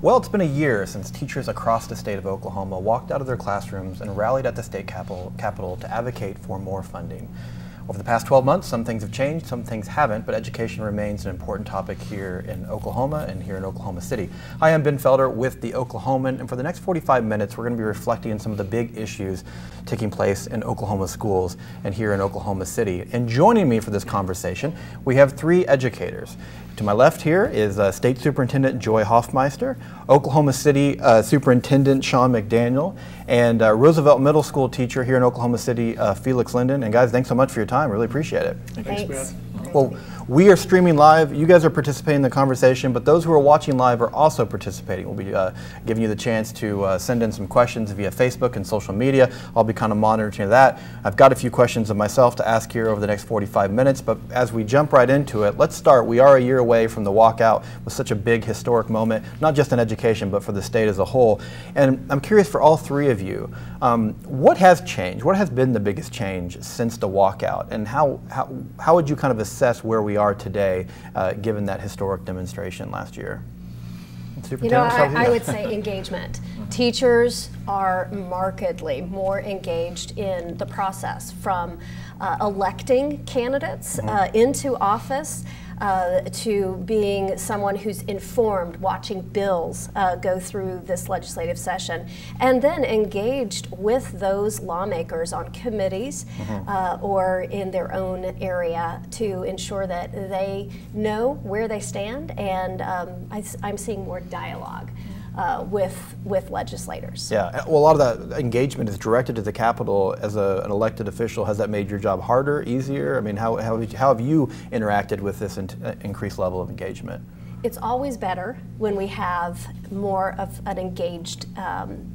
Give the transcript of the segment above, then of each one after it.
Well, it's been a year since teachers across the state of Oklahoma walked out of their classrooms and rallied at the state capitol to advocate for more funding. Over the past 12 months, some things have changed, some things haven't, but education remains an important topic here in Oklahoma and here in Oklahoma City. Hi, I'm Ben Felder with the Oklahoman, and for the next 45 minutes, we're going to be reflecting on some of the big issues taking place in Oklahoma schools and here in Oklahoma City. And joining me for this conversation, we have three educators. To my left here is State Superintendent Joy Hoffmeister, Oklahoma City Superintendent Sean McDaniel, and Roosevelt Middle School teacher here in Oklahoma City, Felix Linden. And guys, thanks so much for your time. Really appreciate it. Thanks, Ben. Well, we are streaming live. You guys are participating in the conversation, but those who are watching live are also participating. We'll be giving you the chance to send in some questions via Facebook and social media. I'll be kind of monitoring that. I've got a few questions of myself to ask here over the next 45 minutes, but as we jump right into it, let's start. We are a year away from the walkout with such a big historic moment, not just in education, but for the state as a whole. And I'm curious for all three of you, what has changed? What has been the biggest change since the walkout? And how would you kind of assess where we are today, given that historic demonstration last year? You know, I would say engagement. Teachers are markedly more engaged in the process, from electing candidates into office, to being someone who's informed, watching bills go through this legislative session, and then engaged with those lawmakers on committees or in their own area to ensure that they know where they stand, and I'm seeing more dialogue with legislators. Yeah, well, a lot of that engagement is directed to the Capitol. As an elected official, has that made your job harder, easier? I mean, how have you interacted with this increased level of engagement? It's always better when we have more of an engaged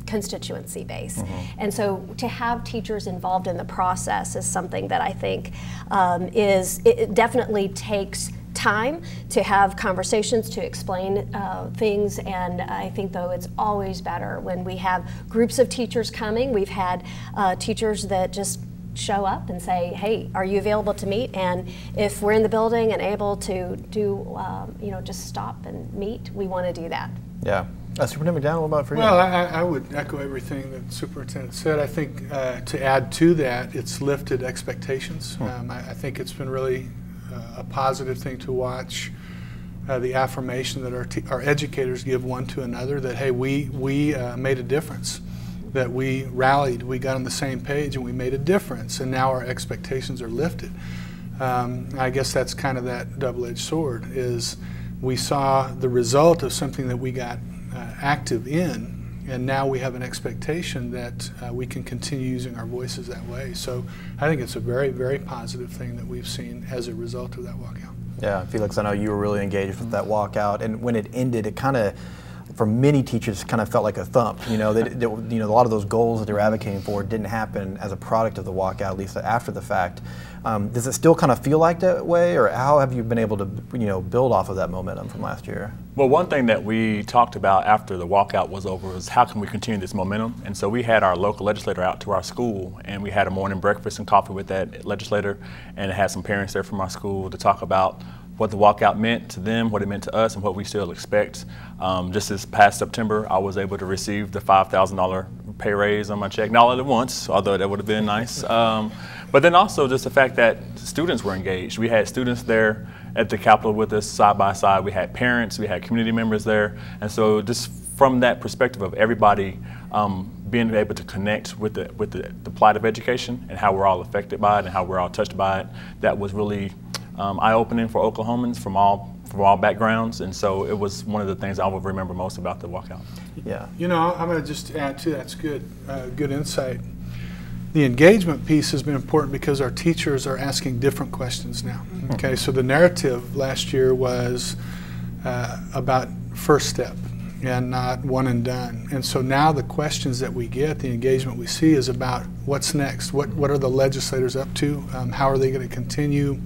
constituency base. And so to have teachers involved in the process is something that I think it definitely takes time to have conversations, to explain things, and I think, though, it's always better when we have groups of teachers coming. We've had teachers that just show up and say, hey, are you available to meet? And if we're in the building and able to do, just stop and meet, we want to do that. Yeah. Superintendent McDaniel, what about for you? Well, I would echo everything that the Superintendent said. I think to add to that, it's lifted expectations. I think it's been really a positive thing to watch the affirmation that our educators give one to another, that, hey, we made a difference, that we rallied, we got on the same page, and we made a difference, and now our expectations are lifted. I guess that's kind of that double-edged sword, is we saw the result of something that we got active in, and now we have an expectation that we can continue using our voices that way. So I think it's a very, very positive thing that we've seen as a result of that walkout. Yeah, Felix, I know you were really engaged with that walkout, and when it ended, it kind of, for many teachers, kind of felt like a thump. You know, a lot of those goals that they were advocating for didn't happen as a product of the walkout, at least after the fact. Does it still kind of feel like that way, or how have you been able to, build off of that momentum from last year? Well, one thing that we talked about after the walkout was over was how can we continue this momentum? And so we had our local legislator out to our school, and we had a morning breakfast and coffee with that legislator, and it had some parents there from our school to talk about what the walkout meant to them, what it meant to us, and what we still expect. Just this past September, I was able to receive the $5,000 pay raise on my check, not all at once, although that would have been nice. But then also just the fact that students were engaged. We had students there at the Capitol with us side by side. We had parents, we had community members there. And so just from that perspective of everybody being able to connect with the plight of education and how we're all affected by it and how we're all touched by it, that was really eye-opening for Oklahomans from all backgrounds, and so it was one of the things I will remember most about the walkout. Yeah. You know, I'm going to just add to that. That's good, good insight. The engagement piece has been important because our teachers are asking different questions now. Okay, so the narrative last year was about first step and not one and done. And so now the questions that we get, the engagement we see, is about what's next. What are the legislators up to? How are they going to continue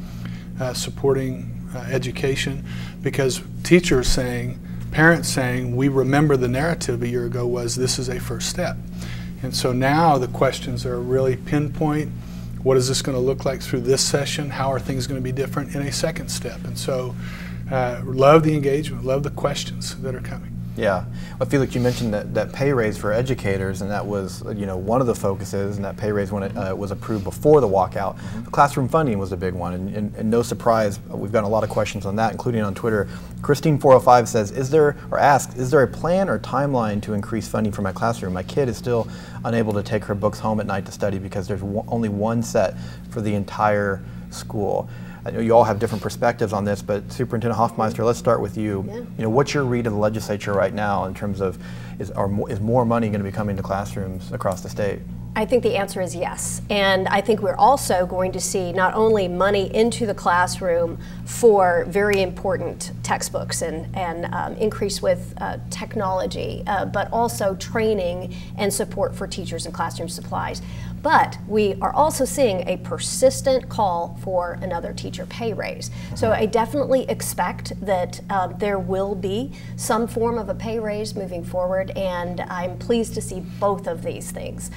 supporting education? Because teachers saying, parents saying, we remember the narrative a year ago was this is a first step. And so now the questions are really pinpoint. What is this going to look like through this session? How are things going to be different in a second step? And so love the engagement, love the questions that are coming. Yeah. Well, Felix, you mentioned that pay raise for educators, and that was one of the focuses, and that pay raise when it was approved before the walkout. Classroom funding was a big one, and no surprise, we've gotten a lot of questions on that, including on Twitter. Christine405 says, is there a plan or timeline to increase funding for my classroom? My kid is still unable to take her books home at night to study because there's only one set for the entire school. I know you all have different perspectives on this, but Superintendent Hoffmeister, let's start with you. Yeah. What's your read of the legislature right now in terms of is more money going to be coming to classrooms across the state? I think the answer is yes. And I think we're also going to see not only money into the classroom for very important textbooks and increase with technology, but also training and support for teachers and classroom supplies. But we are also seeing a persistent call for another teacher pay raise. So I definitely expect that there will be some form of a pay raise moving forward, and I'm pleased to see both of these things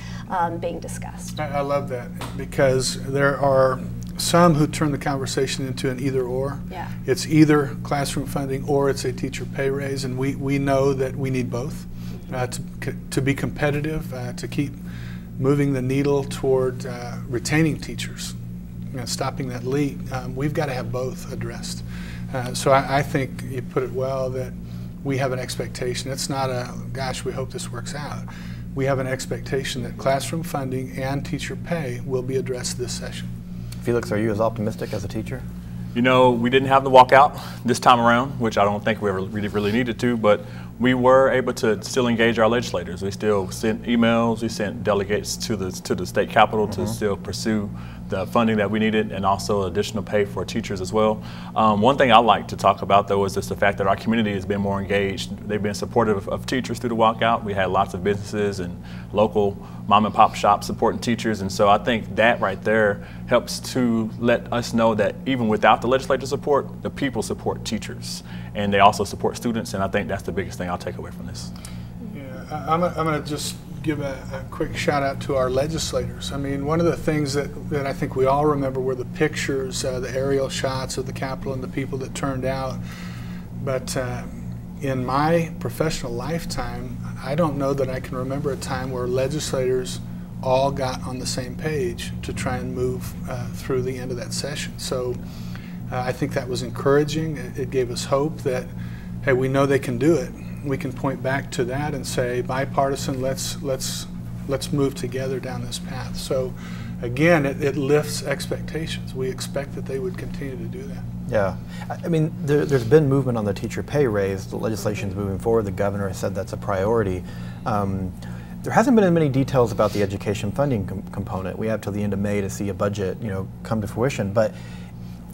being discussed. I love that, because there are some who turn the conversation into an either or. Yeah. It's either classroom funding or it's a teacher pay raise, and we know that we need both to be competitive, to keep moving the needle toward retaining teachers, stopping that leak. We've got to have both addressed. So I think you put it well that we have an expectation. It's not a, gosh, we hope this works out. We have an expectation that classroom funding and teacher pay will be addressed this session. Felix, are you as optimistic as a teacher? We didn't have the walkout this time around, which I don't think we ever really needed to, but we were able to still engage our legislators. We still sent emails, we sent delegates to the state capitol to still pursue the funding that we needed, and also additional pay for teachers as well. One thing I like to talk about, though, is just the fact that our community has been more engaged. They've been supportive of teachers through the walkout. We had lots of businesses and local mom and pop shops supporting teachers, and so I think that right there helps to let us know that even without the legislative support, the people support teachers, and they also support students, and I think that's the biggest thing I'll take away from this. Yeah, I'm going to just give a quick shout out to our legislators. I mean, one of the things that I think we all remember were the pictures, the aerial shots of the Capitol and the people that turned out. But in my professional lifetime, I don't know that I can remember a time where legislators all got on the same page to try and move through the end of that session. So I think that was encouraging. It gave us hope that, hey, we know they can do it. We can point back to that and say, bipartisan, let's move together down this path. So again, it lifts expectations. We expect that they would continue to do that. Yeah, I mean, there's been movement on the teacher pay raise. The legislation's moving forward. The governor has said that's a priority. There hasn't been many details about the education funding component. We have till the end of May to see a budget, come to fruition. But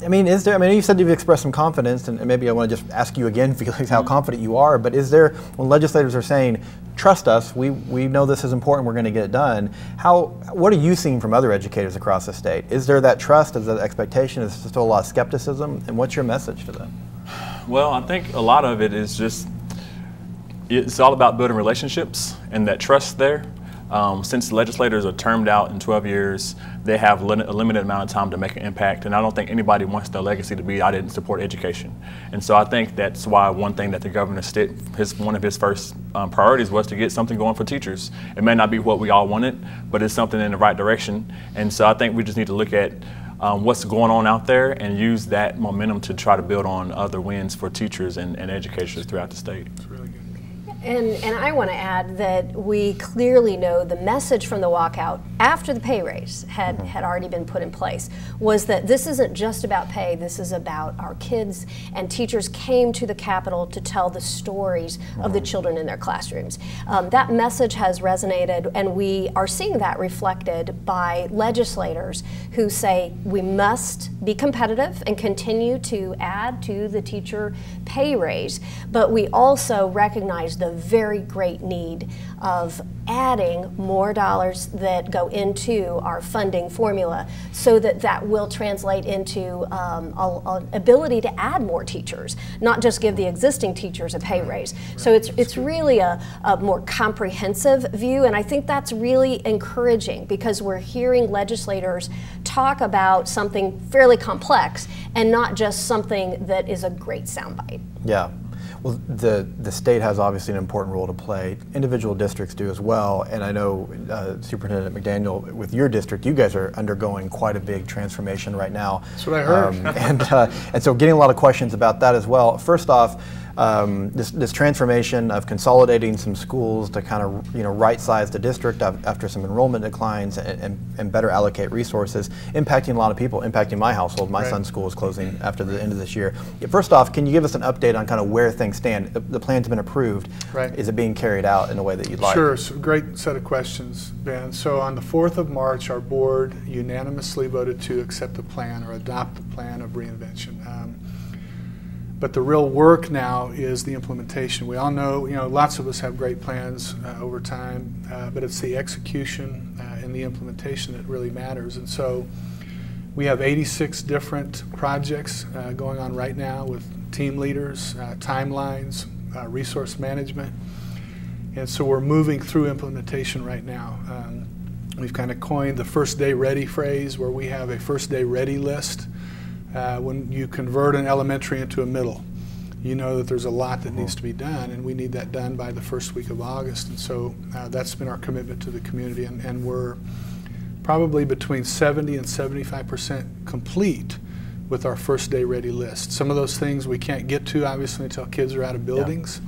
I mean, is there, I mean, you said you've expressed some confidence, and maybe I want to just ask you again, Felix, how confident you are, but is there, when legislators are saying, trust us, we know this is important, we're going to get it done, what are you seeing from other educators across the state? Is there that trust, is that expectation, is there still a lot of skepticism, and what's your message to them? Well, I think a lot of it is just, it's all about building relationships and that trust there. Since legislators are termed out in 12 years, they have a limited amount of time to make an impact, and I don't think anybody wants their legacy to be, I didn't support education. And so I think that's why one thing that the governor one of his first priorities was to get something going for teachers. It may not be what we all wanted, but it's something in the right direction. And so I think we just need to look at what's going on out there and use that momentum to try to build on other wins for teachers and educators throughout the state. That's really good. And I want to add that we clearly know the message from the walkout after the pay raise had already been put in place was that this isn't just about pay, this is about our kids, and teachers came to the Capitol to tell the stories of the children in their classrooms. That message has resonated, and we are seeing that reflected by legislators who say we must be competitive and continue to add to the teacher pay raise, but we also recognize the very great need of adding more dollars that go into our funding formula so that will translate into an ability to add more teachers, not just give the existing teachers a pay raise. So it's really a more comprehensive view, and I think that's really encouraging because we're hearing legislators talk about something fairly complex and not just something that is a great soundbite. Yeah. Well, the state has obviously an important role to play. Individual districts do as well, and I know Superintendent McDaniel, with your district, you guys are undergoing quite a big transformation right now. That's what I heard. And so getting a lot of questions about that as well. First off, this transformation of consolidating some schools to kind of right-size the district after some enrollment declines and better allocate resources, impacting a lot of people, impacting my household. My son's school is closing after the end of this year. First off, can you give us an update on kind of where things stand? The plan's been approved. Right. Is it being carried out in a way that you'd like? Sure. So great set of questions, Ben. So on the 4th of March, our board unanimously voted to accept the plan or adopt the plan of reinvention. But the real work now is the implementation. We all know, lots of us have great plans over time, but it's the execution and the implementation that really matters. And so we have 86 different projects going on right now with team leaders, timelines, resource management. And so we're moving through implementation right now. We've kind of coined the first day ready phrase, where we have a first day ready list. When you convert an elementary into a middle, you know that there's a lot that needs to be done, and we need that done by the first week of August. And so that's been our commitment to the community, and we're probably between 70 and 75% complete with our first day ready list. Some of those things we can't get to, obviously, until kids are out of buildings,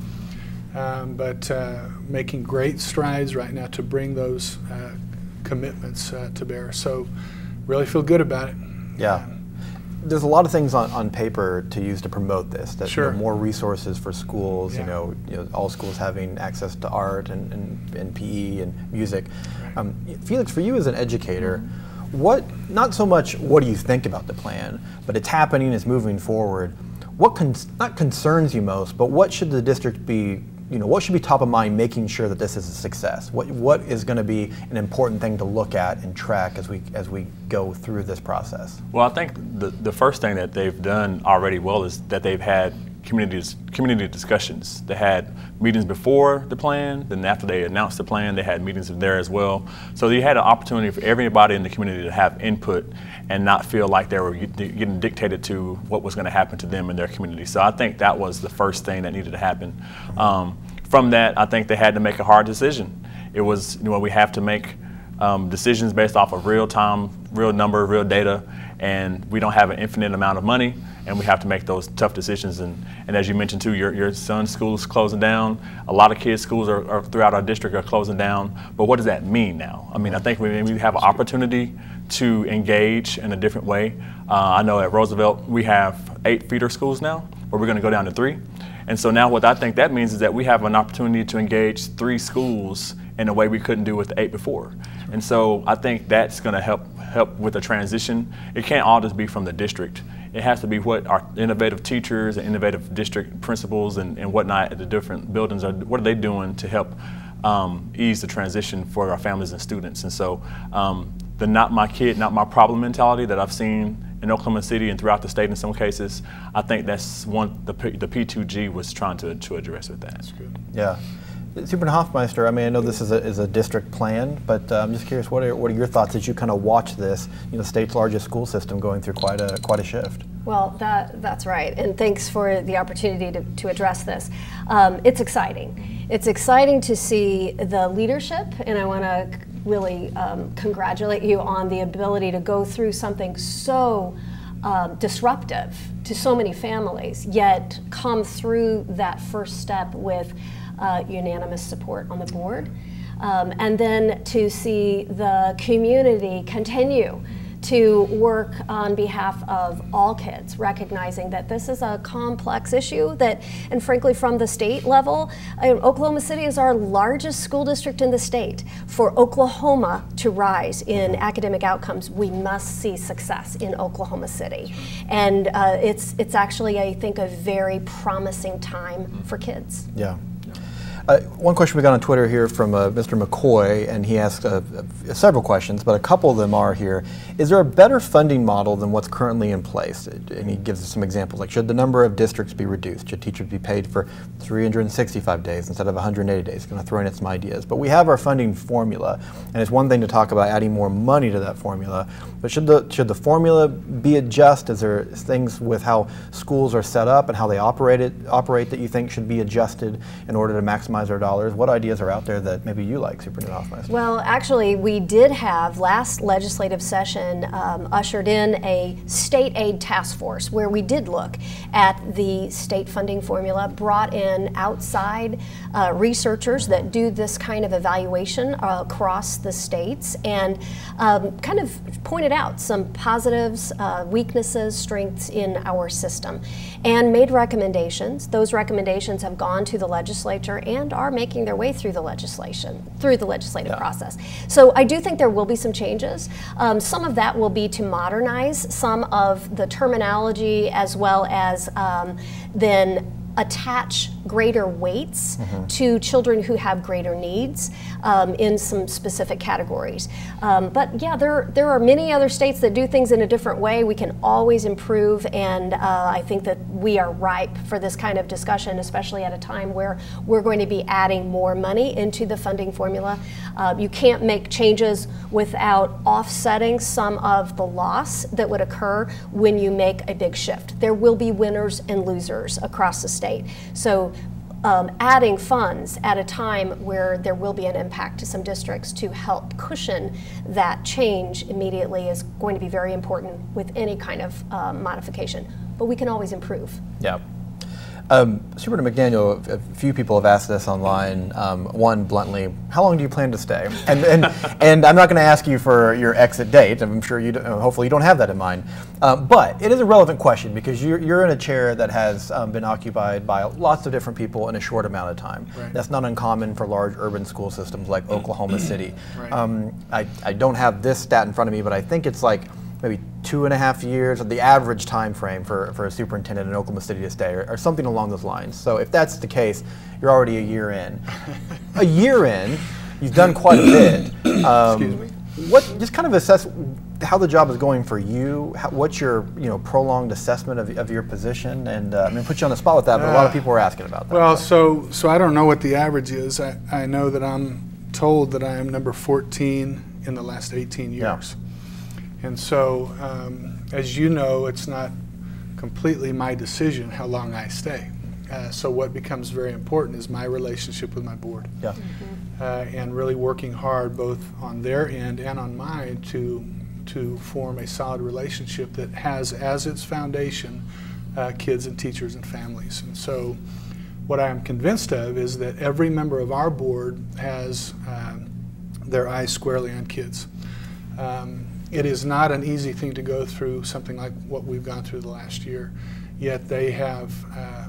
but making great strides right now to bring those commitments to bear. So really feel good about it. Yeah. There's a lot of things on paper to use to promote this. That, sure. More resources for schools. All schools having access to art and PE and music. Right. Felix, for you as an educator, not so much what do you think about the plan, but it's happening, it's moving forward. What not concerns you most, but what should the district be? What should be top of mind, making sure that this is a success? What is going to be an important thing to look at and track as we go through this process? Well, I think the first thing that they've done already well is that they've had community discussions. They had meetings before the plan, then after they announced the plan, they had meetings there as well. So they had an opportunity for everybody in the community to have input and not feel like they were getting dictated to what was going to happen to them in their community. So I think that was the first thing that needed to happen. From that, I think they had to make a hard decision. It was, we have to make decisions based off of real time, real number, real data, and we don't have an infinite amount of money, and we have to make those tough decisions. And as you mentioned too, your son's school is closing down. A lot of kids' schools are throughout our district are closing down. But what does that mean now? I mean, I think we have an opportunity to engage in a different way. I know at Roosevelt we have 8 feeder schools now, where we're going to go down to 3. And so now what I think that means is that we have an opportunity to engage 3 schools in a way we couldn't do with the 8 before. And so I think that's going to help with the transition. It can't all just be from the district. It has to be what our innovative teachers and innovative district principals and whatnot at the different buildings are, what are they doing to help ease the transition for our families and students. And so the not my kid, not my problem mentality that I've seen in Oklahoma City and throughout the state in some cases, I think that's one the P2G was trying to address with that. That's good. Yeah. Superintendent Hoffmeister, I mean, I know this is a district plan, but I'm just curious, what are your thoughts as you kind of watch this, the state's largest school system going through quite a shift? Well, that's right, and thanks for the opportunity to address this. It's exciting. It's exciting to see the leadership, and I want to really congratulate you on the ability to go through something so disruptive to so many families, yet come through that first step with unanimous support on the board. And then to see the community continue to work on behalf of all kids, recognizing that this is a complex issue that, and frankly from the state level, Oklahoma City is our largest school district in the state. For Oklahoma to rise in academic outcomes, we must see success in Oklahoma City. And it's actually, I think, a very promising time for kids. Yeah. One question we got on Twitter here from Mr. McCoy, and he asked several questions, but a couple of them are here. Is there a better funding model than what's currently in place? And he gives us some examples, like should the number of districts be reduced? Should teachers be paid for 365 days instead of 180 days? Going to throw in some ideas. But we have our funding formula, and it's one thing to talk about adding more money to that formula, but should the formula be adjusted? Is there things with how schools are set up and how they operate that you think should be adjusted in order to maximize our dollars? What ideas are out there that maybe you like, Superintendent Hoffmeister? Well, actually, we did have last legislative session ushered in a state aid task force where we did look at the state funding formula, brought in outside researchers that do this kind of evaluation across the states, and kind of pointed out some positives, weaknesses, strengths in our system, and made recommendations. Those recommendations have gone to the legislature and are making their way through the legislative process. So I do think there will be some changes. Some of that will be to modernize some of the terminology, as well as then attach greater weights to children who have greater needs in some specific categories. But yeah, there are many other states that do things in a different way. We can always improve, and I think that we are ripe for this kind of discussion, especially at a time where we're going to be adding more money into the funding formula. You can't make changes without offsetting some of the loss that would occur when you make a big shift. There will be winners and losers across the state. So adding funds at a time where there will be an impact to some districts to help cushion that change immediately is going to be very important with any kind of modification. But we can always improve. Yeah. Superintendent McDaniel, a few people have asked this online. One, bluntly, how long do you plan to stay? And I'm not going to ask you for your exit date. I'm sure you, hopefully you don't have that in mind. But it is a relevant question because you're in a chair that has been occupied by lots of different people in a short amount of time. Right. That's not uncommon for large urban school systems like Oklahoma City. Right. I don't have this stat in front of me, but I think it's like maybe 2.5 years, the average time frame for a superintendent in Oklahoma City to stay, or something along those lines. So if that's the case, you're already a year in. A year in, you've done quite a bit. Excuse me. Just kind of assess how the job is going for you. What's your prolonged assessment of your position? And I mean, put you on the spot with that, but a lot of people are asking about that. Well, so I don't know what the average is. I know that I'm told that I am number 14 in the last 18 years. Yeah. And so, as you know, it's not completely my decision how long I stay. So what becomes very important is my relationship with my board. Yeah. And really working hard both on their end and on mine to form a solid relationship that has as its foundation kids and teachers and families. And so what I am convinced of is that every member of our board has their eyes squarely on kids. It is not an easy thing to go through something like what we've gone through the last year, yet they have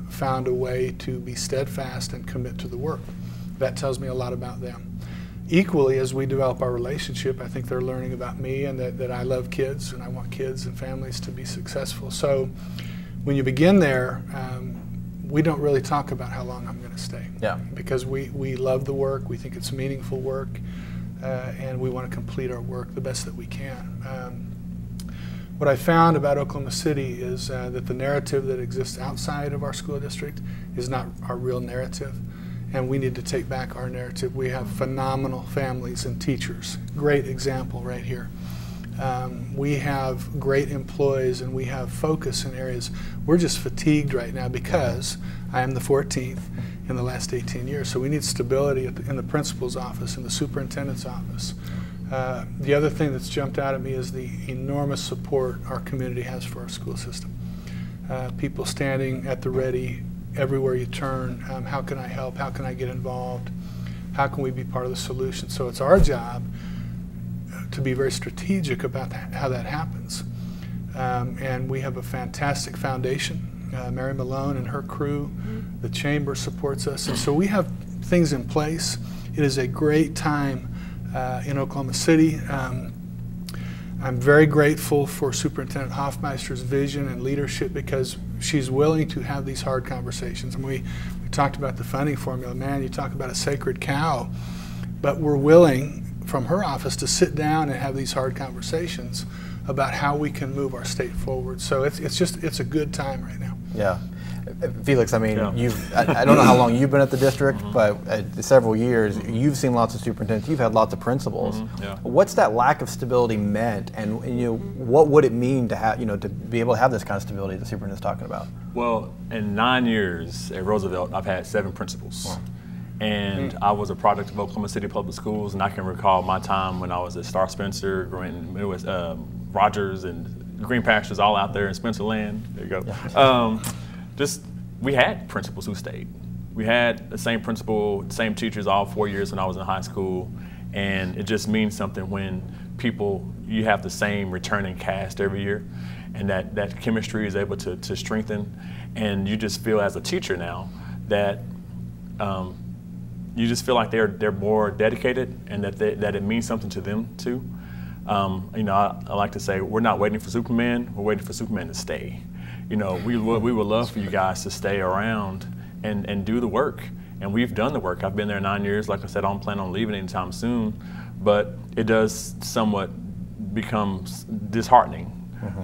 found a way to be steadfast and commit to the work. That tells me a lot about them. Equally, as we develop our relationship, I think they're learning about me and that I love kids and I want kids and families to be successful. So when you begin there, we don't really talk about how long I'm going to stay. Yeah. Because we love the work, we think it's meaningful work, and we want to complete our work the best that we can. What I found about Oklahoma City is that the narrative that exists outside of our school district is not our real narrative, and we need to take back our narrative. We have phenomenal families and teachers. Great example right here. We have great employees and we have focus in areas. We're just fatigued right now because I am the 14th in the last 18 years. So we need stability in the principal's office, in the superintendent's office. The other thing that's jumped out at me is the enormous support our community has for our school system. People standing at the ready everywhere you turn. How can I help? How can I get involved? How can we be part of the solution? So it's our job to be very strategic about how that happens. And we have a fantastic foundation. Mary Malone and her crew, the chamber supports us, and so we have things in place. It is a great time in Oklahoma City. I'm very grateful for Superintendent Hoffmeister's vision and leadership because she's willing to have these hard conversations. And we talked about the funding formula. Man, you talk about a sacred cow, but we're willing from her office to sit down and have these hard conversations about how we can move our state forward. So it's a good time right now. Yeah. Felix, I mean, I don't know how long you've been at the district, but several years. You've seen lots of superintendents. You've had lots of principals. Yeah. What's that lack of stability meant, and what would it mean to have to be able to have this kind of stability the superintendent's talking about? Well, in 9 years at Roosevelt, I've had 7 principals. Wow. And I was a product of Oklahoma City Public Schools, and I can recall my time when I was at Star Spencer, it was Rogers and Green Pastures, all out there in Spencer Land. There you go. Yeah. We had principals who stayed. We had the same principal, same teachers all 4 years when I was in high school, and it just means something when you have the same returning cast every year, and that chemistry is able to strengthen, and you just feel as a teacher now that you just feel like they're more dedicated, and that it means something to them too. I like to say we're not waiting for Superman, we're waiting for Superman to stay. We would love for you guys to stay around and do the work, and we've done the work. I've been there 9 years. Like I said, I don't plan on leaving anytime soon, but it does somewhat become disheartening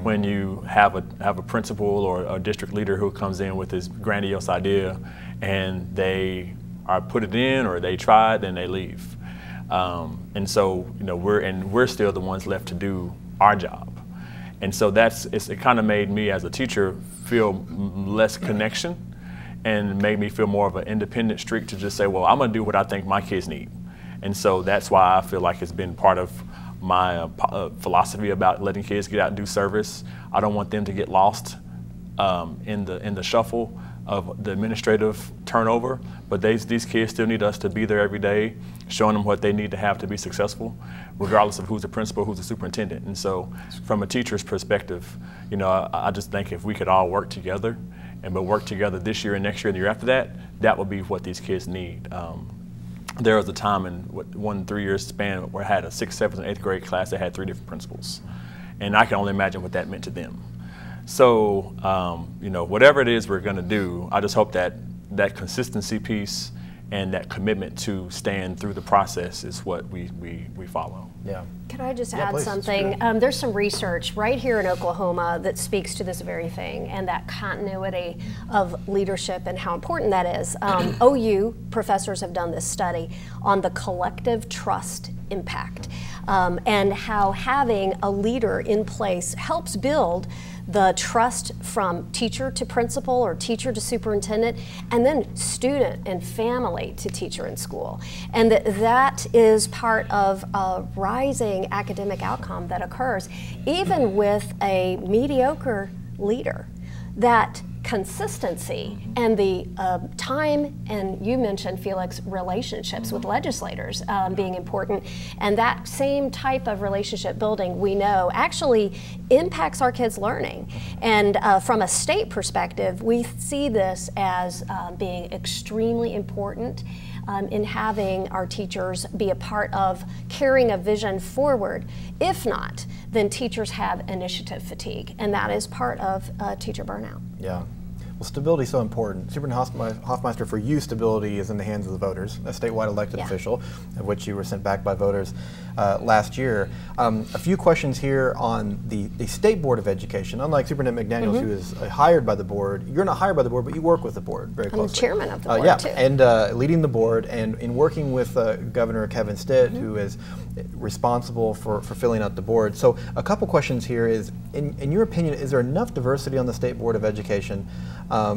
when you have a principal or a district leader who comes in with this grandiose idea, and they are put it in or they try it, then they leave. And so we're still the ones left to do our job. And so it kind of made me as a teacher feel less connection, and made me feel more of an independent streak to just say, well, I'm going to do what I think my kids need. And so that's why I feel like it's been part of my philosophy about letting kids get out and do service. I don't want them to get lost in the shuffle of the administrative turnover, but these kids still need us to be there every day, showing them what they need to have to be successful, regardless of who's the principal, who's the superintendent. And so from a teacher's perspective, I just think if we could all work together, but work together this year and next year and the year after that, that would be what these kids need. There was a time in 1 3-year span where I had a 6th, 7th, and 8th grade class that had 3 different principals. And I can only imagine what that meant to them. So, whatever it is we're going to do, I just hope that consistency piece and that commitment to stand through the process is what we follow. Yeah. Could I just add something? There's some research right here in Oklahoma that speaks to this very thing, and that continuity of leadership and how important that is. OU professors have done this study on the collective trust impact, and how having a leader in place helps build the trust from teacher to principal or teacher to superintendent, and then student and family to teacher in school. And that is part of a rising academic outcome that occurs even with a mediocre leader. That consistency and the time, and you mentioned, Felix, relationships with legislators being important, and that same type of relationship building we know actually impacts our kids' learning. And from a state perspective, we see this as being extremely important in having our teachers be a part of carrying a vision forward. If not, then teachers have initiative fatigue, and that is part of teacher burnout. Yeah. Well, stability is so important. Superintendent Hoffmeister, for you, stability is in the hands of the voters, a statewide elected official, of which you were sent back by voters last year. A few questions here on the State Board of Education. Unlike Superintendent McDaniels, who is hired by the board, you're not hired by the board, but you work with the board very closely. I'm the chairman of the board, too. And leading the board, and in working with Governor Kevin Stitt, who is responsible for filling out the board. So a couple questions here is, in your opinion, is there enough diversity on the State Board of Education? How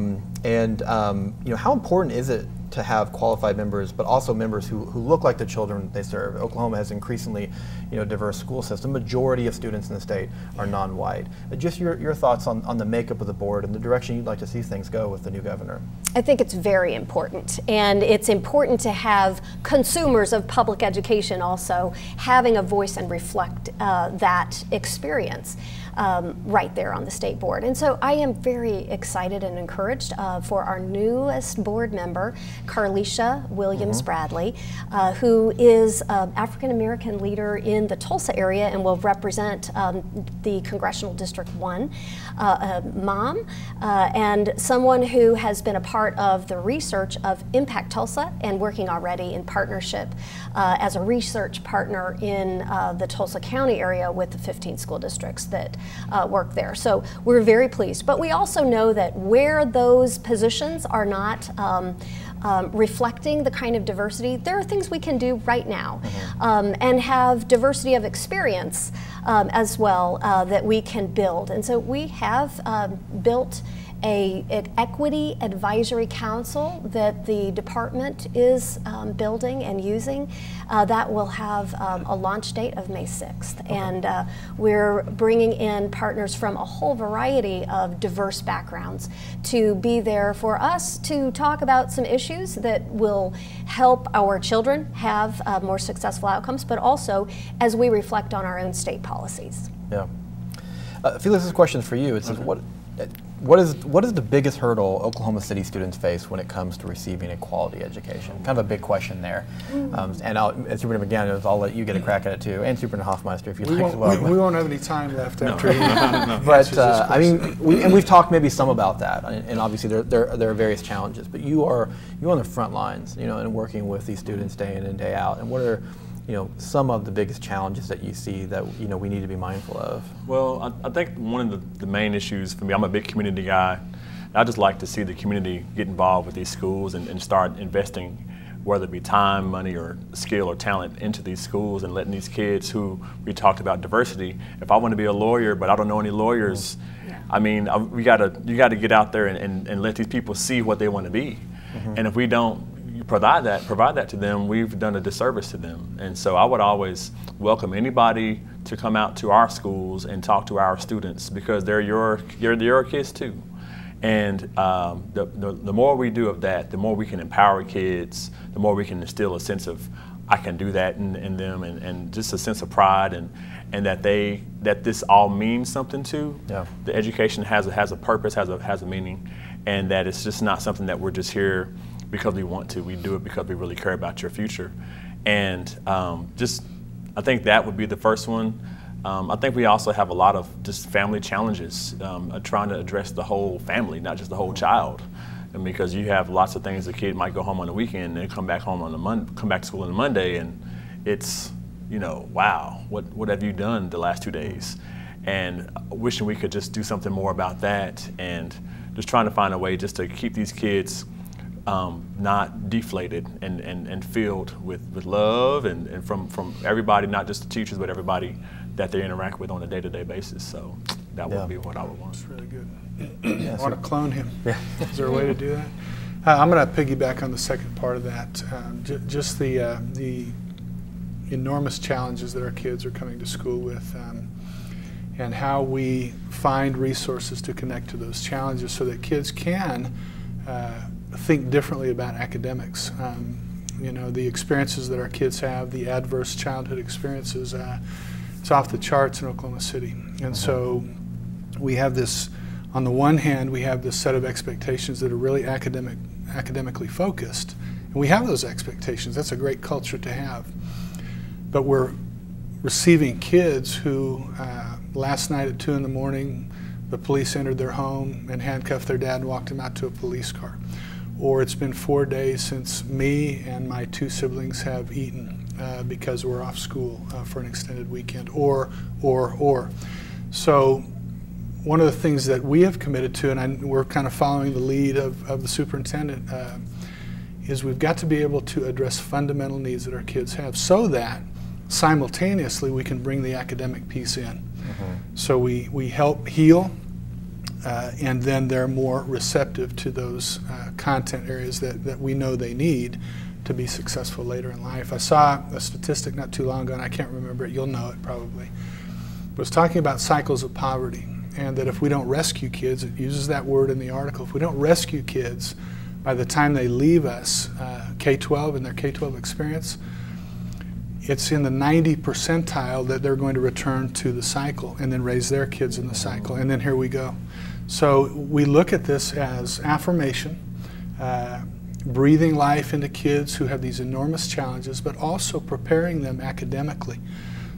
important is it to have qualified members, but also members who look like the children they serve? Oklahoma has increasingly, diverse school system. Majority of students in the state are non-white. Just your thoughts on the makeup of the board and the direction you'd like to see things go with the new governor. I think it's very important, and it's important to have consumers of public education also having a voice and reflect that experience. right there on the state board. And so I am very excited and encouraged for our newest board member, Carlisha Williams Bradley, who is an African-American leader in the Tulsa area and will represent the Congressional District 1, mom, and someone who has been a part of the research of Impact Tulsa and working already in partnership as a research partner in the Tulsa County area with the 15 school districts that work there. So we're very pleased. But we also know that where those positions are not reflecting the kind of diversity, there are things we can do right now and have diversity of experience as well that we can build. And so we have built an equity advisory council that the department is building and using that will have a launch date of May 6th. And we're bringing in partners from a whole variety of diverse backgrounds to be there for us to talk about some issues that will help our children have more successful outcomes, but also as we reflect on our own state policies. Yeah. Felix, this question is for you. It says, what is the biggest hurdle Oklahoma City students face when it comes to receiving a quality education? Kind of a big question there. And Superintendent McGann, I'll let you get a crack at it too, and Superintendent Hoffmeister if you'd like as well. We won't have any time left after. But I mean, we've talked maybe some about that, and obviously there are various challenges. But you're on the front lines, and working with these students day in and day out. And what are some of the biggest challenges that you see that we need to be mindful of? Well, I think one of the main issues for me, I'm a big community guy. I just like to see the community get involved with these schools and start investing, whether it be time, money, or skill or talent into these schools and letting these kids who, we talked about diversity, if I want to be a lawyer but I don't know any lawyers, I mean, you got to get out there and let these people see what they want to be. And if we don't provide that to them, we've done a disservice to them. And so I would always welcome anybody to come out to our schools and talk to our students, because they're your kids too. And the more we do of that, the more we can empower kids, the more we can instill a sense of I can do that in them, and just a sense of pride, and that this all means something too. Yeah. The education has a purpose, has a meaning, and that it's just not something that we're just here because we want to. We do it because we really care about your future. And I think that would be the first one. I think we also have a lot of just family challenges, trying to address the whole family, not just the whole child. And because you have lots of things, the kid might go home on the weekend and come back home come back to school on a Monday, and it's, wow, what have you done the last 2 days? And wishing we could just do something more about that, and just trying to find a way just to keep these kids not deflated and filled with love and from everybody, not just the teachers, but everybody that they interact with on a day-to-day basis. So that would be what I would want. That's really good. I want to clone him. Yeah. Is there a way to do that? I'm going to piggyback on the second part of that. Just the enormous challenges that our kids are coming to school with, and how we find resources to connect to those challenges so that kids can think differently about academics. The experiences that our kids have, the adverse childhood experiences, it's off the charts in Oklahoma City. And so we have this, on the one hand, we have this set of expectations that are really academically focused. And we have those expectations. That's a great culture to have. But we're receiving kids who, last night at 2 in the morning, the police entered their home and handcuffed their dad and walked him out to a police car. Or it's been 4 days since me and my 2 siblings have eaten because we're off school for an extended weekend, or. So one of the things that we have committed to, and we're kind of following the lead of the superintendent, is we've got to be able to address fundamental needs that our kids have so that simultaneously we can bring the academic piece in. So we help heal, and then they're more receptive to those content areas that we know they need to be successful later in life. I saw a statistic not too long ago, and I can't remember it, you'll know it probably. It was talking about cycles of poverty, and that if we don't rescue kids, it uses that word in the article, if we don't rescue kids by the time they leave us, K-12 and their K-12 experience, it's in the 90 percentile that they're going to return to the cycle and then raise their kids in the cycle, and then here we go. So we look at this as affirmation, breathing life into kids who have these enormous challenges, but also preparing them academically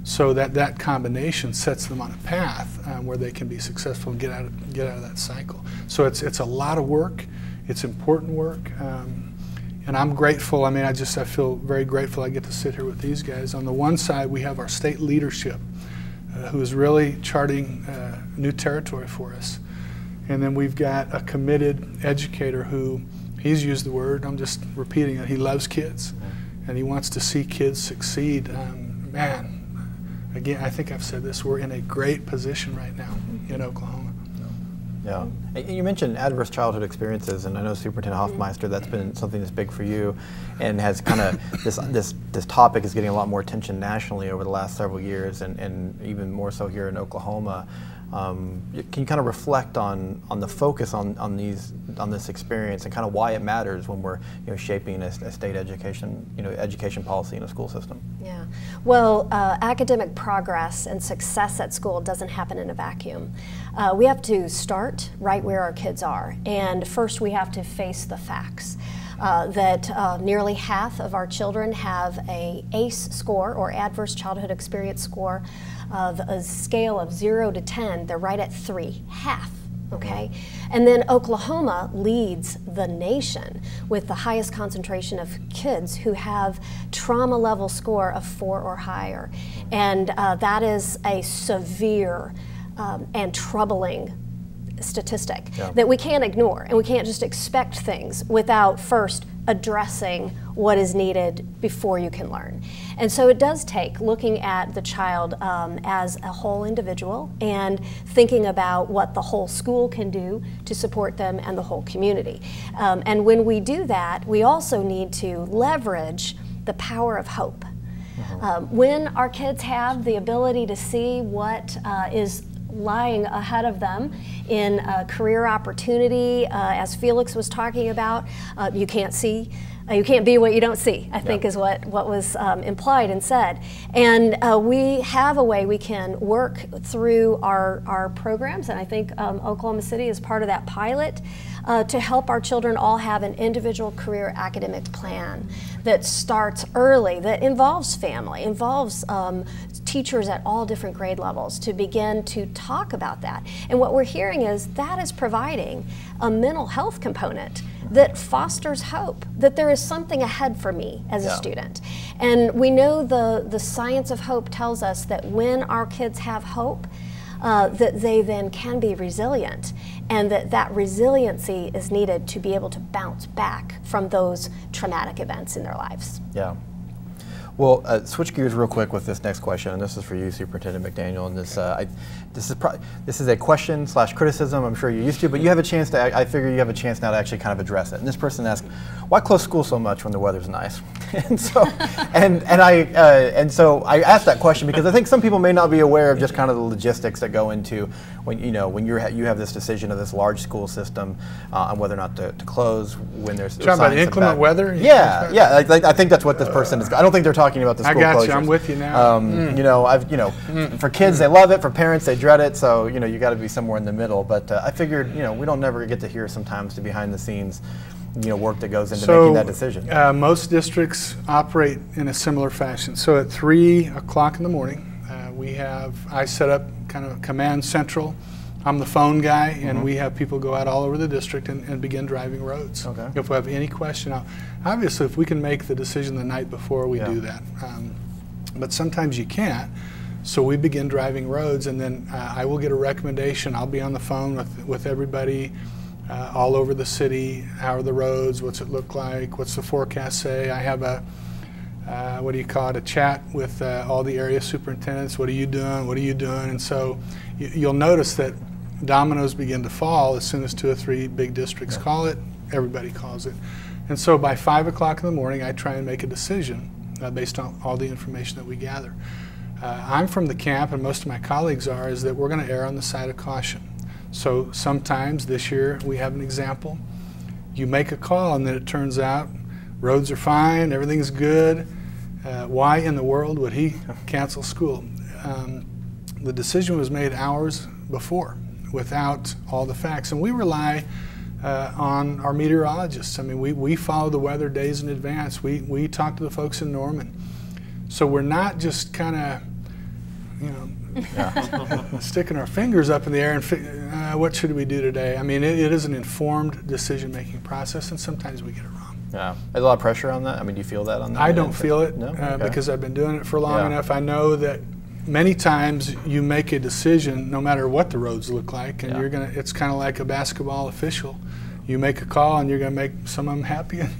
so that that combination sets them on a path where they can be successful and get out of that cycle. So it's a lot of work. It's important work. And I'm grateful. I mean, I feel very grateful I get to sit here with these guys. On the one side, we have our state leadership who is really charting new territory for us. And then we've got a committed educator who, he's used the word, I'm just repeating it, he loves kids and he wants to see kids succeed. Man, again, I think I've said this, we're in a great position right now in Oklahoma. Yeah, and you mentioned adverse childhood experiences, and I know Superintendent Hoffmeister, that's been something that's big for you, and has kind of this topic is getting a lot more attention nationally over the last several years, and even more so here in Oklahoma. Can you kind of reflect on the focus on this experience and kind of why it matters when we're shaping a state education policy in a school system? Yeah, well, academic progress and success at school doesn't happen in a vacuum. We have to start right where our kids are, and first we have to face the facts. That nearly half of our children have a ACE score, or Adverse Childhood Experience score, of a scale of 0 to 10. They're right at 3, half. Okay, and then Oklahoma leads the nation with the highest concentration of kids who have trauma level score of 4 or higher, and that is a severe and troubling statistic that we can't ignore, and we can't just expect things without first addressing what is needed before you can learn. And so it does take looking at the child as a whole individual and thinking about what the whole school can do to support them and the whole community. And when we do that, we also need to leverage the power of hope. When our kids have the ability to see what is lying ahead of them in career opportunity, as Felix was talking about, you can't see, you can't be what you don't see, I think is what was implied and said. And we have a way we can work through our programs, and I think Oklahoma City is part of that pilot, to help our children all have an individual career academic plan that starts early, that involves family, involves teachers at all different grade levels to begin to talk about that. And what we're hearing is that is providing a mental health component that fosters hope, that there is something ahead for me as a student. And we know the science of hope tells us that when our kids have hope, that they then can be resilient, and that resiliency is needed to be able to bounce back from those traumatic events in their lives. Yeah. Well, switch gears real quick with this next question, and this is for you, Superintendent McDaniel. And this is a question / criticism I'm sure you're used to, but you have a chance to. I figure you have a chance now to actually kind of address it. And this person asked, "Why close school so much when the weather's nice?" And so, and so I asked that question because I think some people may not be aware of just kind of the logistics that go into when you have this decision of this large school system on whether or not to close when there's talking about inclement weather. Yeah. I think that's what this person is. I don't think they're talking about the school closures. I got you. I'm with you now. For kids they love it. For parents they dread it. So you got to be somewhere in the middle. But I figured we don't never get to hear sometimes the behind the scenes work that goes into making that decision. Most districts operate in a similar fashion. So at 3 o'clock in the morning, I set up kind of command central. I'm the phone guy, and we have people go out all over the district and begin driving roads. Okay. If we have any question, obviously if we can make the decision the night before, we do that. But sometimes you can't. So we begin driving roads, and then I will get a recommendation. I'll be on the phone with everybody all over the city. How are the roads? What's it look like? What's the forecast say? I have a a chat with all the area superintendents. What are you doing? What are you doing? And so you'll notice that dominoes begin to fall as soon as 2 or 3 big districts call it. Everybody calls it. And so by 5 o'clock in the morning, I try and make a decision based on all the information that we gather. I'm from the camp, and most of my colleagues is that we're going to err on the side of caution. So sometimes this year we have an example. You make a call and then it turns out roads are fine, everything's good, Why in the world would he cancel school? The decision was made hours before without all the facts, and we rely on our meteorologists. I mean, we follow the weather days in advance. We talk to the folks in Norman. So we're not just kind of, you know, sticking our fingers up in the air and what should we do today? I mean, it is an informed decision-making process, and sometimes we get it wrong. Yeah, there's a lot of pressure on that. I mean, do you feel that on that? I don't feel it, no? Okay. Because I've been doing it for long enough. I know that many times you make a decision, no matter what the roads look like, and it's kind of like a basketball official. You make a call, and you're going to make some of them happy, and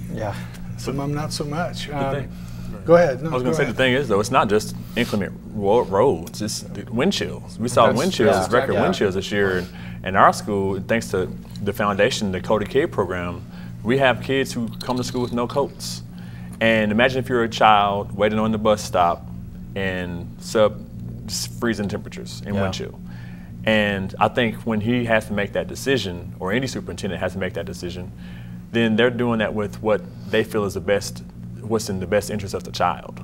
some of them not so much. Go ahead. No, I was going to say the thing is, though, it's not just inclement roads, it's the wind chills. We saw wind chills, record wind chills this year. And our school, thanks to the foundation, the Cody Kid program, we have kids who come to school with no coats. And imagine if you're a child waiting on the bus stop in sub-freezing temperatures in wind chill. And I think when he has to make that decision, or any superintendent has to make that decision, then they're doing that with what they feel is what's in the best interest of the child.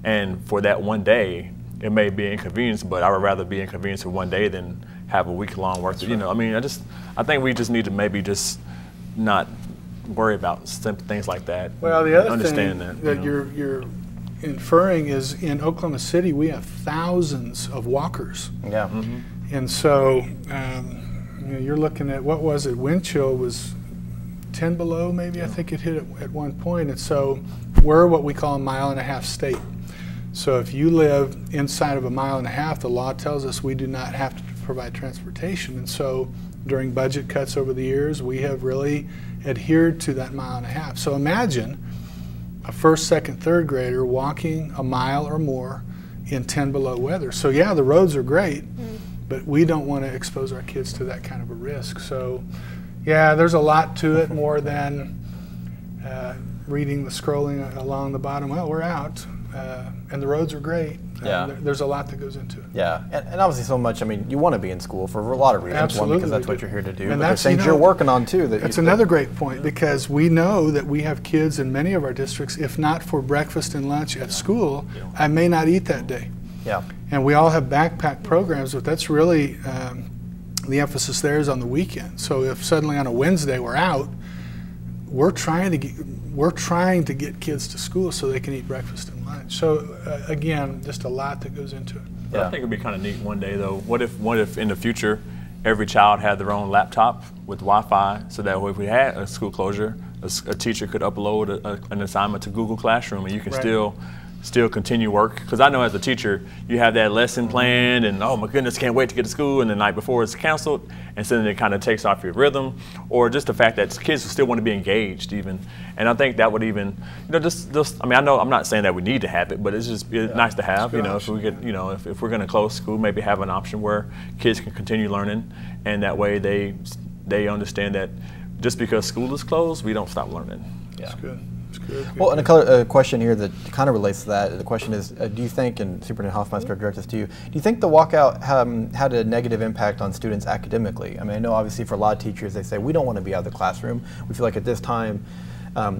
And for that one day, it may be inconvenience, but I would rather be inconvenienced for one day than have a week-long worth of, you know, I mean, I think we just need to maybe just not worry about simple things like that. Well, the other thing that you're inferring is in Oklahoma City, we have thousands of walkers. Yeah. And so you know, you're looking at, what was it, wind chill was 10 below maybe, I think it hit at one point. And so we're what we call a 1.5 mile state. So if you live inside of a 1.5 miles, the law tells us we do not have to provide transportation. And so during budget cuts over the years, we have really adhered to that 1.5 miles. So imagine a first, second, third grader walking a mile or more in 10 below weather. So yeah, the roads are great, but we don't want to expose our kids to that kind of a risk. So yeah, there's a lot to it, more than reading the scrolling along the bottom. Well, we're out, and the roads are great. There's a lot that goes into it. Yeah, and obviously so much. I mean, you want to be in school for a lot of reasons. Absolutely, one, because that's what you're here to do. And but there's things you're working on too. That's another great point, because we know that we have kids in many of our districts, if not for breakfast and lunch at school, I may not eat that day. Yeah. And we all have backpack programs, but that's really the emphasis there is on the weekend. So if suddenly on a Wednesday we're out, we're trying to get kids to school so they can eat breakfast and lunch. So again, just a lot that goes into it. Yeah. I think it'd be kind of neat one day though. What if in the future every child had their own laptop with Wi-Fi, so that way if we had a school closure, a teacher could upload an assignment to Google Classroom, and you can still continue work. Because I know as a teacher, you have that lesson planned, and oh my goodness, can't wait to get to school, and the night before it's canceled, and so then it kind of takes off your rhythm, or just the fact that kids still want to be engaged even. And I think that would even, you know, just I mean, I know I'm not saying that we need to have it, but it's just nice to have, you know, if we get, you know, if we're going to close school, maybe have an option where kids can continue learning, and that way they understand that just because school is closed, we don't stop learning. That's good. Good. Well, and a question here that kind of relates to that. The question is, do you think, and Superintendent Hoffmeister, direct this to you, do you think the walkout had a negative impact on students academically? I mean, I know obviously for a lot of teachers, they say, we don't want to be out of the classroom. We feel like at this time,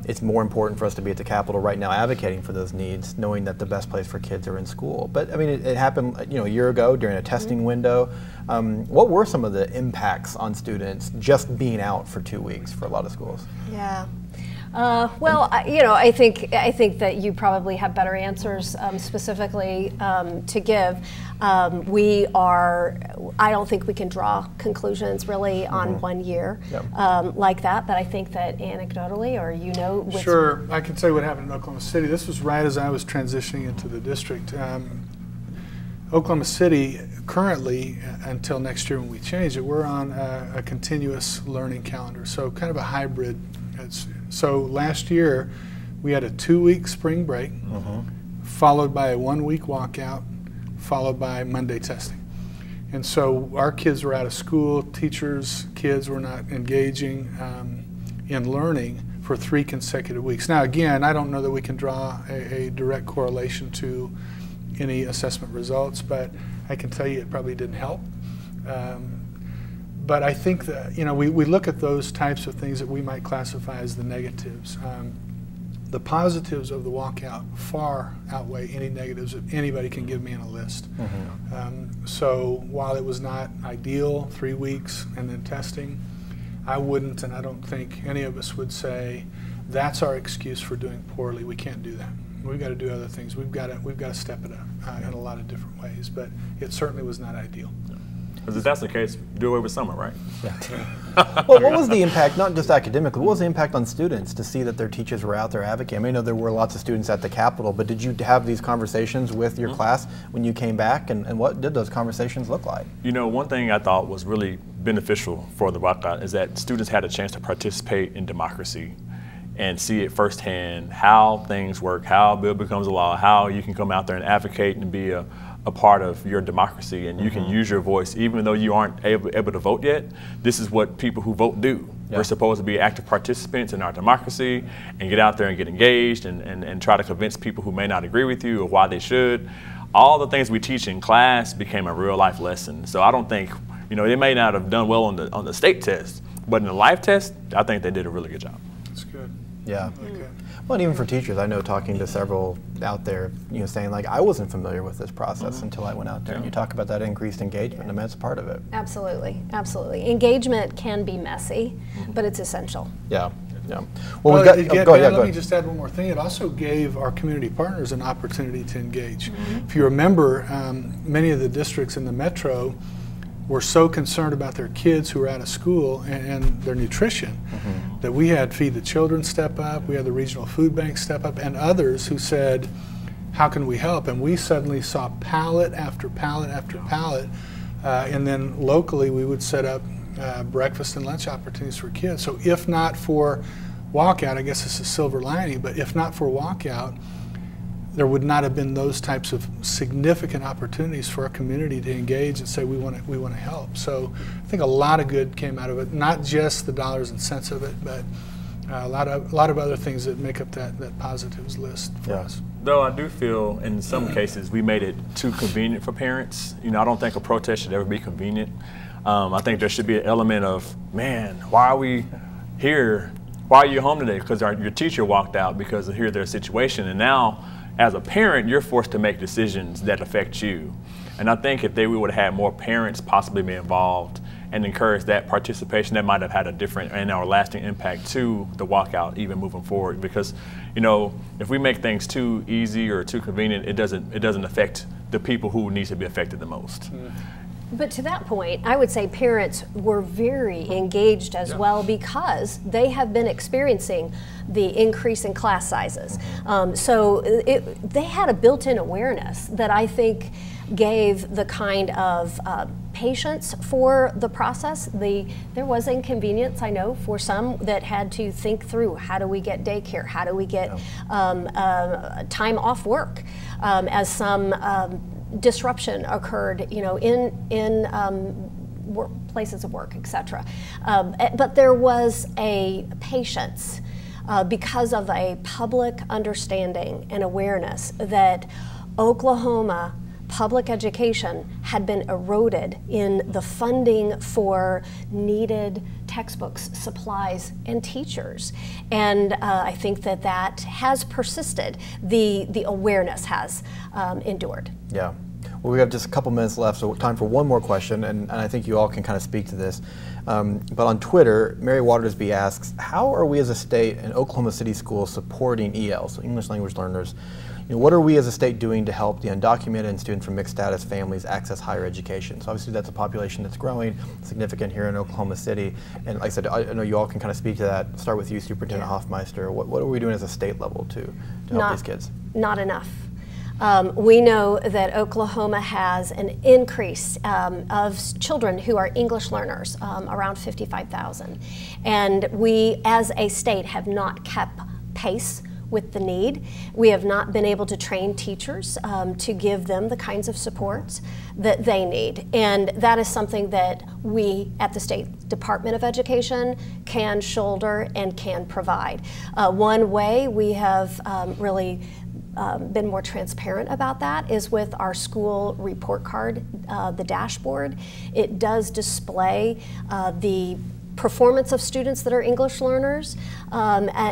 it's more important for us to be at the Capitol right now advocating for those needs, knowing that the best place for kids are in school. But I mean, it happened, you know, a year ago during a testing window. What were some of the impacts on students just being out for 2 weeks for a lot of schools? Yeah. Well, you know, I think that you probably have better answers specifically to give. I don't think we can draw conclusions really on 1 year like that, but I think that anecdotally, or you know. Sure, I can tell you what happened in Oklahoma City. This was right as I was transitioning into the district. Oklahoma City currently, until next year when we change it, we're on a continuous learning calendar, so kind of a hybrid. So last year, we had a 2-week spring break, followed by a 1-week walkout, followed by Monday testing. And so our kids were out of school, teachers, kids were not engaging in learning for 3 consecutive weeks. Now again, I don't know that we can draw a direct correlation to any assessment results, but I can tell you it probably didn't help. But I think that, you know, we look at those types of things that we might classify as the negatives. the positives of the walkout far outweigh any negatives that anybody can give me in a list. So while it was not ideal, 3 weeks and then testing, I wouldn't, and I don't think any of us would say that's our excuse for doing poorly. We can't do that. We've got to do other things. We've got to step it up in a lot of different ways. But it certainly was not ideal. Because if that's the case, do away with summer, right? Yeah. Well, what was the impact, not just academically, what was the impact on students to see that their teachers were out there advocating? I mean, I know there were lots of students at the Capitol, but did you have these conversations with your class when you came back, and what did those conversations look like? You know, one thing I thought was really beneficial for the walkout is that students had a chance to participate in democracy and see it firsthand, how things work, how a bill becomes a law, how you can come out there and advocate and be a part of your democracy, and you can use your voice even though you aren't able to vote yet. This is what people who vote do. Yeah. We're supposed to be active participants in our democracy and get out there and get engaged and try to convince people who may not agree with you or why they should. All the things we teach in class became a real life lesson. So I don't think, you know, they may not have done well on the state test, but in the life test, I think they did a really good job. That's good. Yeah. Okay. Well, and even for teachers, I know talking to several out there, you know, saying like, I wasn't familiar with this process until I went out there. And you talk about that increased engagement. I mean, that's part of it. Absolutely, absolutely. Engagement can be messy, but it's essential. Yeah. Yeah. Well, let me just add one more thing. It also gave our community partners an opportunity to engage. If you remember, many of the districts in the metro were so concerned about their kids who were out of school and their nutrition that we had Feed the Children step up, we had the regional food bank step up, and others who said, how can we help? And we suddenly saw pallet after pallet after pallet, and then locally we would set up breakfast and lunch opportunities for kids. So if not for walkout, I guess it's a silver lining, but if not for walkout, there would not have been those types of significant opportunities for our community to engage and say we want to help. So I think a lot of good came out of it, not just the dollars and cents of it, but a lot of other things that make up that positives list for us. Though I do feel in some cases we made it too convenient for parents. You know, I don't think a protest should ever be convenient. I think there should be an element of, man, why are we here? Why are you home today? Because your teacher walked out because of their situation, and now as a parent, you're forced to make decisions that affect you. And I think if we would have had more parents possibly be involved and encourage that participation, that might have had a different and or lasting impact to the walkout even moving forward. Because, you know, if we make things too easy or too convenient, it doesn't affect the people who need to be affected the most. But to that point, I would say parents were very engaged as well because they have been experiencing the increase in class sizes. So they had a built-in awareness that I think gave the kind of patience for the process. There was inconvenience, I know, for some that had to think through, how do we get daycare? How do we get time off work? As some disruption occurred, you know, in places of work, etc. But there was a patience because of a public understanding and awareness that Oklahoma public education had been eroded in the funding for needed textbooks, supplies, and teachers. And I think that has persisted. The awareness has endured. Yeah. Well, we have just a couple minutes left, so time for one more question, and I think you all can kind of speak to this. But on Twitter, Mary Watersby asks, how are we as a state and Oklahoma City schools supporting EL, so English language learners? You know, what are we as a state doing to help the undocumented and students from mixed status families access higher education? So obviously that's a population that's growing, significant here in Oklahoma City. And like I said, I know you all can kind of speak to that. Start with you, Superintendent Hoffmeister. What are we doing as a state level to help these kids? Not enough. We know that Oklahoma has an increase of children who are English learners, around 55,000. And we, as a state, have not kept pace with the need. We have not been able to train teachers to give them the kinds of supports that they need. And that is something that we at the State Department of Education can shoulder and can provide. One way we have really been more transparent about that is with our school report card, the dashboard. It does display the performance of students that are English learners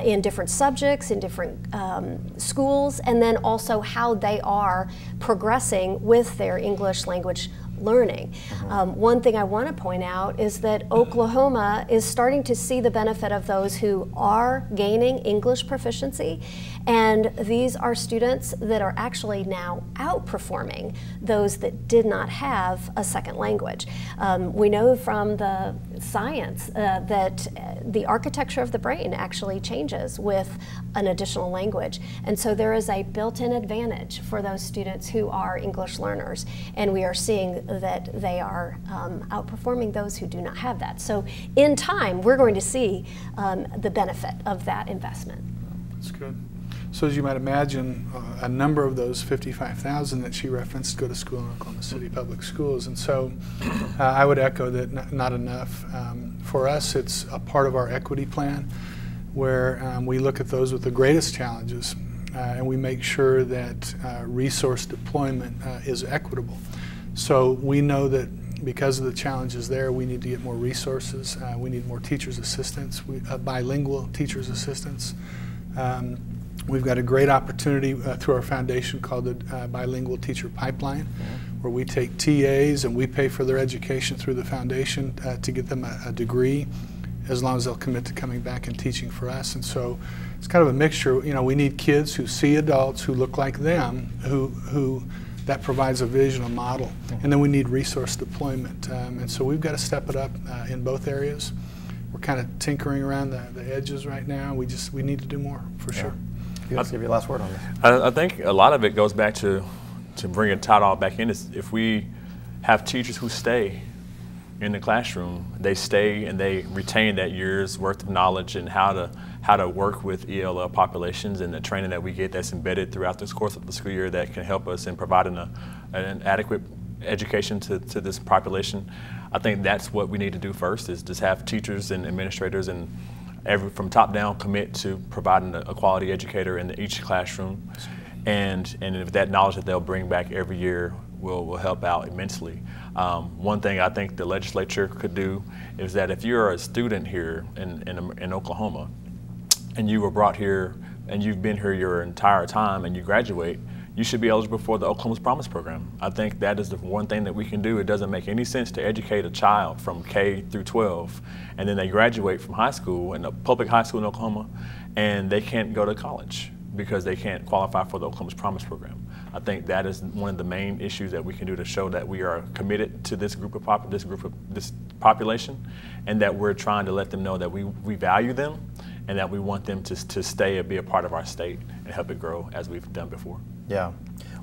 in different subjects, in different schools, and then also how they are progressing with their English language learning. One thing I want to point out is that Oklahoma is starting to see the benefit of those who are gaining English proficiency, and these are students that are actually now outperforming those that did not have a second language. We know from the science that the architecture of the brain actually changes with an additional language, and so there is a built-in advantage for those students who are English learners, and we are seeing that they are outperforming those who do not have that. So in time, we're going to see the benefit of that investment. That's good. So as you might imagine, a number of those 55,000 that she referenced go to school in Oklahoma City Public Schools, and so I would echo that not enough. For us, it's a part of our equity plan where we look at those with the greatest challenges and we make sure that resource deployment is equitable. So we know that because of the challenges there, we need to get more resources. We need more teachers' assistants, bilingual teachers' assistants. We've got a great opportunity through our foundation called the Bilingual Teacher Pipeline, where we take TAs and we pay for their education through the foundation to get them a degree, as long as they'll commit to coming back and teaching for us. And so it's kind of a mixture. You know, we need kids who see adults who look like them, who that provides a vision, a model. And then we need resource deployment. And so we've got to step it up in both areas. We're kind of tinkering around the edges right now. We need to do more, for sure. Let's give you a last word on this. I think a lot of it goes back to bringing Todd back in. Is if we have teachers who stay in the classroom, they stay and they retain that year's worth of knowledge and how to work with ELL populations, and the training that we get that's embedded throughout this course of the school year that can help us in providing an adequate education to this population. I think that's what we need to do first, is just have teachers and administrators and from top down commit to providing a quality educator in each classroom, and if that knowledge that they'll bring back every year will help out immensely. One thing I think the legislature could do is that if you're a student here in Oklahoma and you were brought here and you've been here your entire time and you graduate, you should be eligible for the Oklahoma's Promise program. I think that is the one thing that we can do. It doesn't make any sense to educate a child from K through 12 and then they graduate from high school, in a public high school in Oklahoma, and they can't go to college because they can't qualify for the Oklahoma's Promise program. I think that is one of the main issues that we can do to show that we are committed to this population, and that we're trying to let them know that we value them and that we want them to stay and be a part of our state and help it grow as we've done before. Yeah.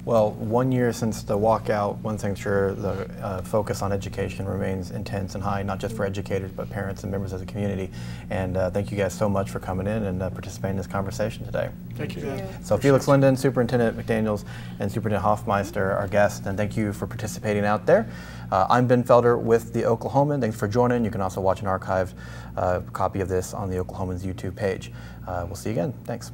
Well, 1 year since the walkout, one thing's sure, the focus on education remains intense and high, not just for educators, but parents and members of the community. And thank you guys so much for coming in and participating in this conversation today. Thank you, Dan. So Felix Linden, Superintendent McDaniels, and Superintendent Hoffmeister, our guests, and thank you for participating out there. I'm Ben Felder with the Oklahoman. Thanks for joining. You can also watch an archived copy of this on the Oklahoman's YouTube page. We'll see you again. Thanks.